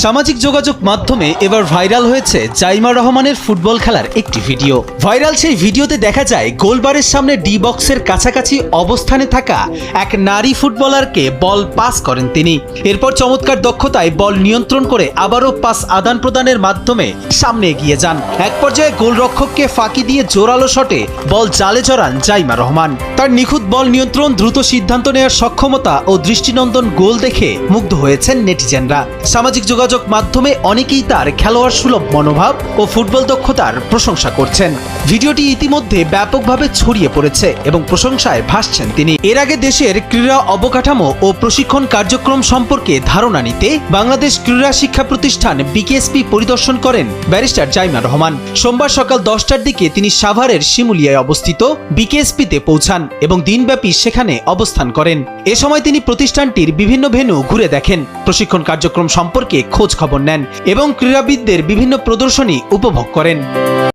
সামাজিক যোগাযোগ মাধ্যমে এবার ভাইরাল হয়েছে জাইমা রহমানের ফুটবল খেলার একটি ভিডিও। ভাইরাল সেই ভিডিওতে দেখা যায় গোলবারের সামনে ডি বক্সের কাছাকাছি অবস্থানে থাকা এক নারী ফুটবলারকে বল পাস করেন তিনি। এরপর চমৎকার দক্ষতায় বল নিয়ন্ত্রণ করে আবারও পাস আদান প্রদানের মাধ্যমে সামনে এগিয়ে যান। এক পর্যায়ে গোলরক্ষককে ফাঁকি দিয়ে জোরালো শটে বল জালে জড়ান জাইমা রহমান। তার নিখুঁত বল নিয়ন্ত্রণ, দ্রুত সিদ্ধান্ত নেওয়ার সক্ষমতা ও দৃষ্টিনন্দন গোল দেখে মুগ্ধ হয়েছেন নেটিজেনরা। সামাজিক যোগাযোগ মাধ্যমে অনেকেই তার খেলোয়াড় সুলভ মনোভাব ও ফুটবল দক্ষতার প্রশংসা করছেন। ভিডিওটি ইতিমধ্যে ব্যাপকভাবে ছড়িয়ে পড়েছে এবং প্রশংসায় ভাসছেন তিনি। এর আগে দেশের ক্রীড়া অবকাঠামো ও প্রশিক্ষণ কার্যক্রম সম্পর্কে ধারণা নিতে বাংলাদেশ ক্রীড়া শিক্ষা প্রতিষ্ঠান বিকেএসপি পরিদর্শন করেন ব্যারিস্টার জাইমা রহমান। সোমবার সকাল 10টার দিকে তিনি সাভারের শিমুলিয়ায় অবস্থিত বিকেএসপিতে পৌঁছান এবং দিনব্যাপী সেখানে অবস্থান করেন। এ সময় তিনি প্রতিষ্ঠানটির বিভিন্ন ভেন্যু ঘুরে দেখেন, প্রশিক্ষণ কার্যক্রম সম্পর্কে খোঁজ খবর নেন এবং ক্রীড়াবিদদের বিভিন্ন প্রদর্শনী উপভোগ করেন।